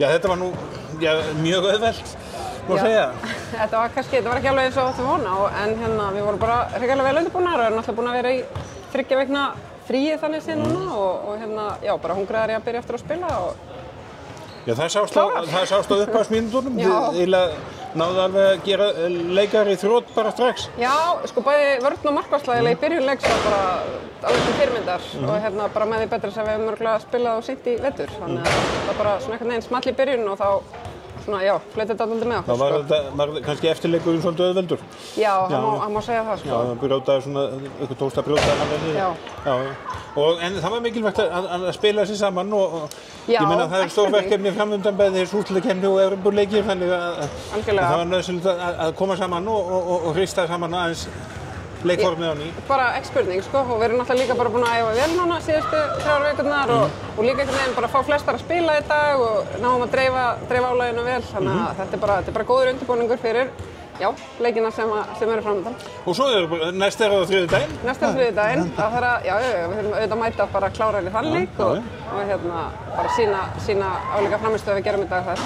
Já, þetta var nú mjög auðvelt, má segja. Þetta var ekki alveg eins og áttum vona en við vorum bara hrikalega vel undirbúnar og erum náttúrulega búin að vera í 3 vikna fríi þannig séð núna og bara hungraðar í að byrja eftir að spila og Já, það sást á upphafsmínútunum. Þið náðu alveg að gera leikar í þrótt bara strax. Já, sko bæði vörn og markvarsla í byrjun leiks var bara alveg til fyrirmyndar og bara með því betra sem við höfum örugglega spilað og seint í vetur. Þannig að það var bara svona einhvern veginn small í byrjun og þá fleytti þetta dálítið með okkur. Það var kannski eftirleikurinn svolítið auðveldur. Já, það má segja það, sko. Já, það brjótaði svona, ykkur tókst að brjóta hann við. Já. En það var mikilvægt að spila sér saman og ég meina það er stórverkefni framöndan bæði úrslitakeppni og Evrópuleikir, þannig að það var nauðsynlegt að koma saman og hrista saman aðeins leikformið á ný. Bara ekki spurning, sko, og við erum náttúrulega líka bara búin að æfa vel núna síðustu 3 vikurnar og líka einhvern veginn bara fá flestar að spila í dag og náum að dreifa álaginu vel, þannig að þetta er bara góður undirbúningur fyrir leikina sem eru framöndan. Og svo næst á þriðjudaginn? Næst á þriðjudaginn, við þurfum auðvitað að mæta bara klára í þann leik og bara sýna álíka frammistöðu við gerum í dag þess.